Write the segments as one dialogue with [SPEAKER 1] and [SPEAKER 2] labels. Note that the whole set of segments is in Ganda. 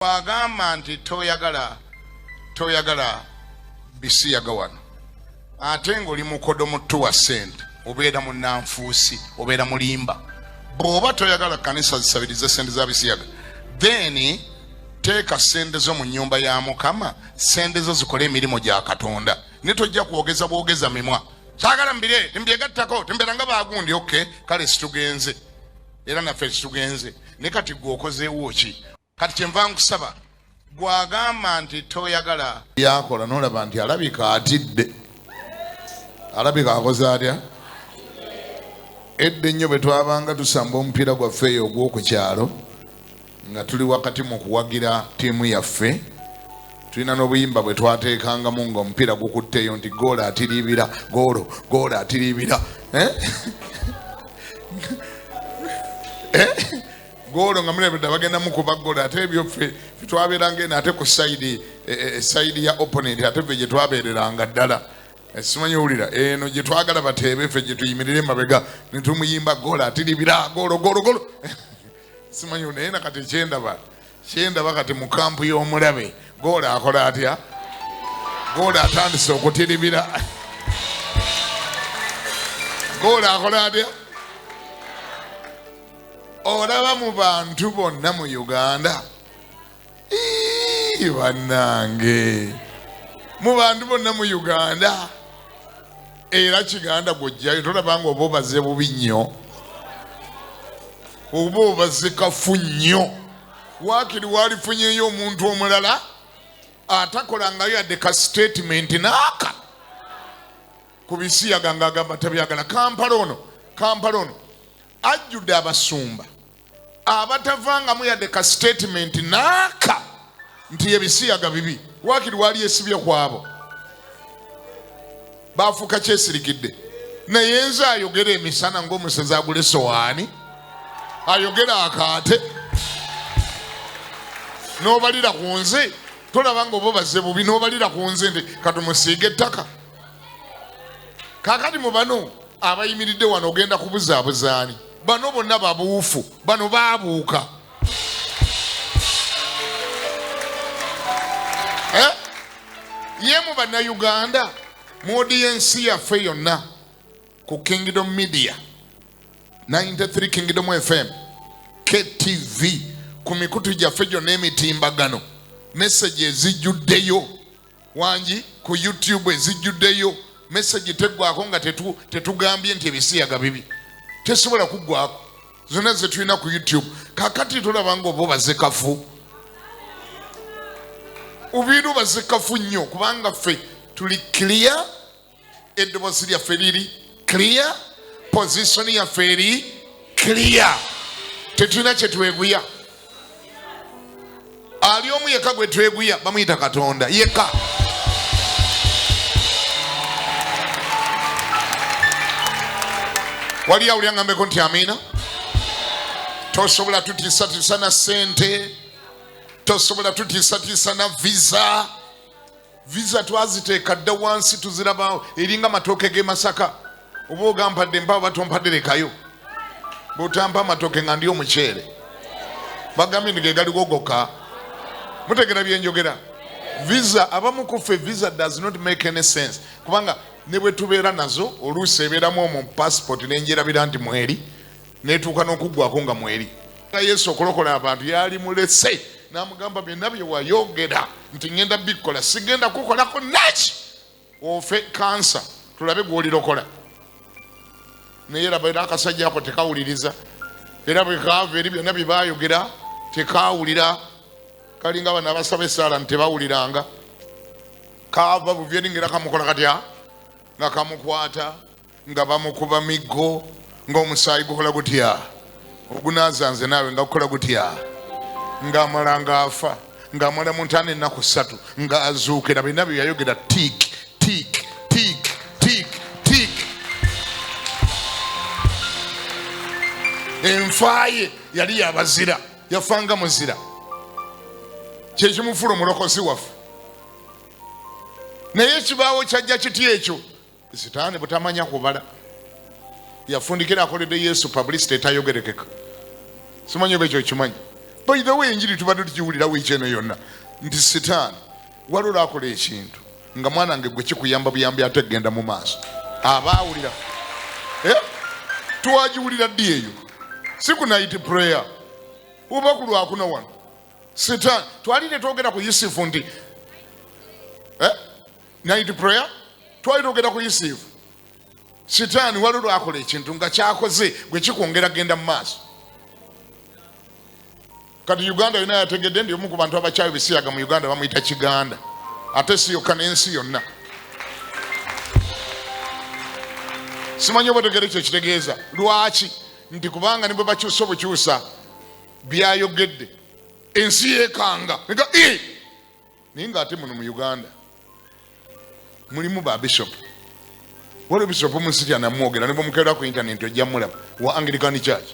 [SPEAKER 1] Agamba nti toyagala bisiyaga wano ate ng'oli mukodo mutu wa ssente obeera munnanfuusi obeera mulimba bw'oba toyagala kanisa zisabirize ssente za bisiyaga then teeka ssente zo mu nnyumba ya Mukama, ssente zo zikole emirimu gya Katonda ne tojja kwogeza bwogeza mimwa saagala mbire tembyegattako tembeeranga baagundi okay kale situgenze era naffe situgenze ne kati gwe okozeewo ki kati kyenva nkusaba gw'agamba nti toyagala yakola n'olaba nti alabika atidde alabika akoze atya edda ennyo bwe twabanga tusamba omupiira gwaffe eyo ogw'oku kyalo nga tuli wakati mu kuwagira ttiimu yaffe tulina n'obuyimba bwe twateekangamu ng'omupiira gukutteeyo nti goola atiriibira goola atiriibira golo nga mulebedde bagenda mukuba golo ate ebyo ffe twabeeranga eno ate ku sayidi ya opponent ate ffe gye twabeereranga ddala simanyi owulira eno gye twagala bateebe ffe gye tuyimirire mabega ne tumuyimba golo atiribira golo simanyi naye nakati kyendaba kati mu kampu y'omulabe golo akola atya golo atandise okutiribira golo akola atya olaba mu bantu bonna mu Uganda bannange mu bantu bonna mu Uganda era Kiganda gw'ojjayo tolabanga oba obaze bubi nnyo oba obaze kafu nnyo waakiri waalifunyeyo omuntu omulala atakolangayo yadde ka statement naaka ku bisiyaga ng'agamba tabyagala Kampala ono ajjudde abasumba abatavangamu yadde ka statement naaka nti ebisiyaga bibi waakiri wali esibye kwabo baafuuka kyesirikidde naye nze ayogera emisana ng'omusezi agula esowaani ayogera akaate n'obalira ku nze tolaba nga oba bazze bubi n'obalira ku nze nti katumusiiga ettaka kaakati mu bano abayimiridde wano ogenda kubuzaabuzaani bano bonna babuufu bano baabuuka ye mu bannayuganda mu odiyensi yaffe yonna ku Kingdom Media 93 Kingdom FM KTV ku mikutu gyaffe gyonna emitimbagano message ezijjuddeyo wangi ku YouTube ezijjuddeyo message teggwako nga tetugambye nti ebisiyaga bibi tesobola kuggwako zonna ze tulina ku YouTube kakati tolaba nga oba obaze kafu ubiru baze kafu nnyo kubanga ffe tuli clear eddoboozi lyaffe liri clear position yaffe eri clear tetulina kyetweguya ali omu yekka gwe tweguya bamuyita Katonda yekka wali awulya ngambeko nti amina tosobola tutiisatiisa na ssente tosobola tutiisatiisa na visa twaziteeka dda wansi tuzirabawo eringa matooke g'e Masaka oba ogampadde mpawo batompadde lekayo bw'otampa amatooke nga ndi omuceere bagambye nti ge galiko goka mutegera byenjogera visa abamu kuffe visa does not make any sense kubanga ne bwe tubeera nazo oluusi ebeeramu omu passport n'enjerabira nti mweri neetuuka n'okuggwako nga mweri Yesu okulokola abantu yali mulese n'amugamba byonna bye wayogera nti ngenda bikola sigenda kukolako naki ofe kansa tulabe gw'olirokola naye raba era akasajja ako tekawuliriza era bwe kaava eri byonna bye baayogera tekawulira kalinga bano abasaba essaala ntebawuliranga kaava buvyeringira kamukola katya nga kamukwata nga bamukuba miggo ng'omusaayi gukola gutya ogunazanze naawe nga gukola gutya ng'amala ng'afa ng'amala mu ntaano ennaku 3 ng'azuukira byonna bye yayogera tik enfaye yali yabazira yafanga muzira kyekimufula omulokozi waffe naye ekibaawo kyajja kiti ekyo sitaani butamanya kubala yafundikira akoledde Yesu publicity etayogerekeka simanyi oba ekyo kimanyi by the way enjiri tubadde tukiwulira wiiki eno yonna nti sitaani waliwo akola ekintu nga mwana wange gwe kikuyamba buyambi ate genda mu maaso abaawulira twagiwulira ddi eyo si ku night prayer oba ku lwakuno wano sitaani twalire twogera ku yusufu nti night prayer twali twogera ku yusufu sitaani waliwo akola ekintu nga kyakoze gwe kikwongera genda mu maaso kati Uganda yonna yategedde ndi omu ku bantu abakyawe bisiyaga mu Uganda bamuyita Kiganda ate si yokka n'ensi yonna simanyi oba otegera ekyo kitegeeza lwaki nti kubanga ne bwe bakyusa obukyusa byayogedde ensi yeekanga naye ng'ate muno mu Uganda mulimu ba bishop waliwo bishop mu nsi tyanamwogera ne bwemukeera ku intaneti ojja mulaba wa Anglican Church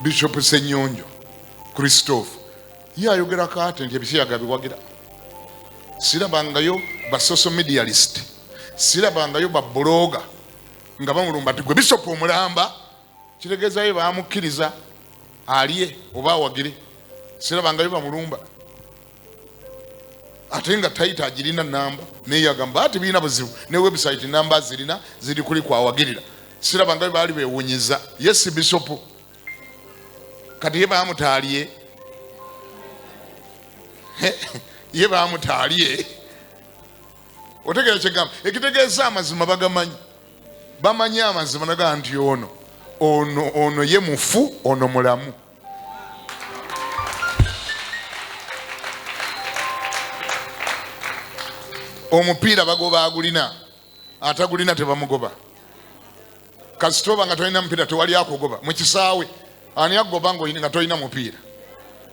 [SPEAKER 1] Bishop Senyonjo Christophe yayogerako ate nti ebisiyaga biwagira sirabangayo ba social medialist sirabangayo ba bloga nga bamulumba ati gwe bishop omulamba kitegeezayo baamukkiriza aliye oba awagire sirabangayo bamulumba ate nga taita agirina namba naye agamba ati birina buzibu ne website namba ziri kuli kwawagirira sirabangayo baali bewunyiza yes bishop kati ye bamutaliye ye bamutaliye otegera kyegamba ekitegeeza amazima bamanyi amazima naga nti ono ye mufu ono mulamu omupiira bagoba agulina atagulina tebamugoba kasitoba nga tolina mupiira tewali akugoba mu kisaawe ani agoba nga tolina mupiira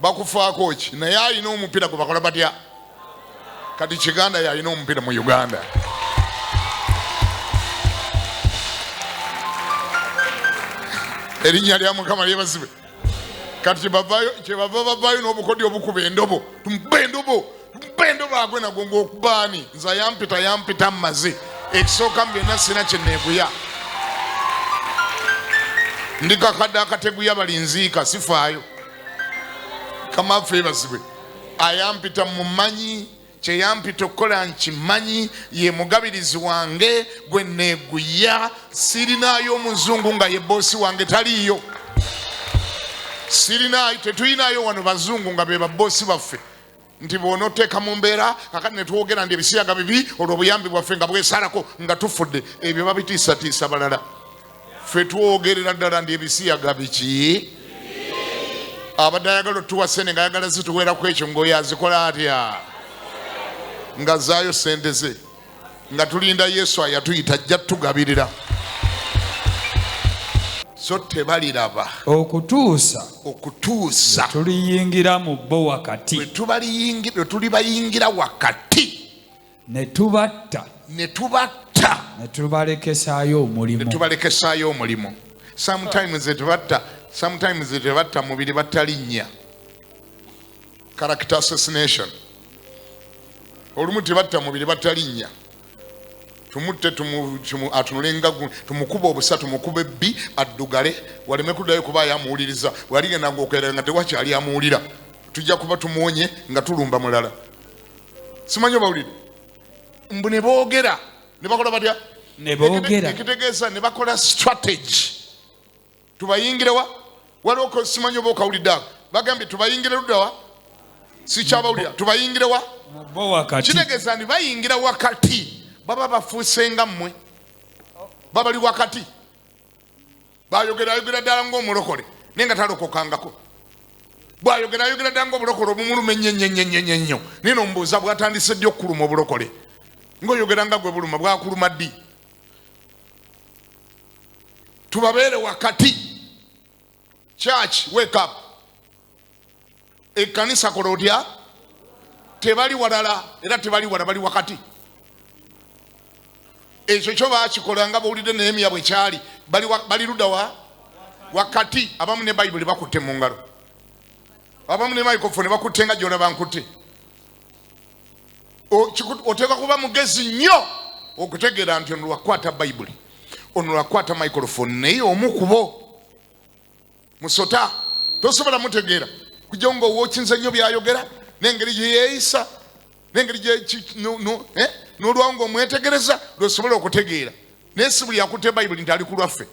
[SPEAKER 1] bakufaako ki naye alina omupiira gwe bakola batya kati Kiganda yalina omupiira mu Uganda erinnya lya Mukama lyebazibwe kati kyebava bavaayo n'obukodi obukuba endobo tumuba endobo agwe nagwo ng'okubaani nza yampita mmaze ekisooka mu byonna sina kyenneeguya ndi kakadde akateguya balinziika sifaayo kamaffe bazibwe ayampita mumanyi kyeyampita okukola nkimanyi ye mugabirizi wange gwe neeguya sirinayo omuzungu nga ye boosi wange taliiyo sirinayo tetuyinayo wano bazungu nga be baboosi baffe nti bw'onooteeka mu mbeera kakati ne twogera ndi ebisiyaga bibi olwo obuyambi bwaffe nga bwesalako nga tufudde ebyo babitiisatiisa balala ffe twogerera ddala ndi ebisiyaga biki abadde ayagala otuwa sente nga ayagala zituweerako ekyo ng'oyo azikola atya nga zaayo sente ze nga tulinda Yesu ayatuyita ajja tugabirira so tebaliraba okutuusa
[SPEAKER 2] tuliyingira mu bo wakati
[SPEAKER 1] bwe tuli bayingira wakati
[SPEAKER 2] ne tubatta
[SPEAKER 1] ne
[SPEAKER 2] tubalekesaayo
[SPEAKER 1] omulimu sometimes tebatta mubiri batalinnya character assassination olumu tebatta mubiri batalinnya tumutte atunulenga tumukuba obusa tumukuba ebbi addugale waleme kuddayo kuba yamuwuliriza waligenda ngaokwera nga tewakyali amuwulira tujja kuba tumuwonye nga tulumba mulala simanyi bawulire mbu ne boogera ne bakola batya ekitegeeza ne bakola strategy tubayingirewa waliwo simanyi oba okawulidde bagambye tubayingire luddawa sikyabawulira tubayingirewa kitegeeza nti bayingira wakati baba bafuuse nga mmwe babali wakati bayogera ddala ng'omulokole naye nga talokokangako bwayogera ddala ng'obulokole obumuluma ennyo naye nomubuuza bwatandise ddi okukuluma obulokole ng'oyogera nga gwe buluma bwakuluma ddi tubabeere wakati church wake up ekkanisa kola otya tebali walala era tebali wala bali wakati ekyo kyo baakikola nga bawulidde Nehemiya bwe kyali bali ludda wakati abamu ne bayibuli bakutte mu ngalo abamu ne microphone bakutte nga gy'olaba nkutte oteeka kuba mugezi nnyo okutegeera nti ono lwakwata bayibuli ono lwakwata microphone naye omu kubo musota tosobola mutegeera kujja nga owookinze nnyo byayogera n'engeri gye yeeyisa n'engeri n'olwawo nga omwetegereza lwosobola okutegeera naye si buli akutte bayibuli nti ali ku lwaffe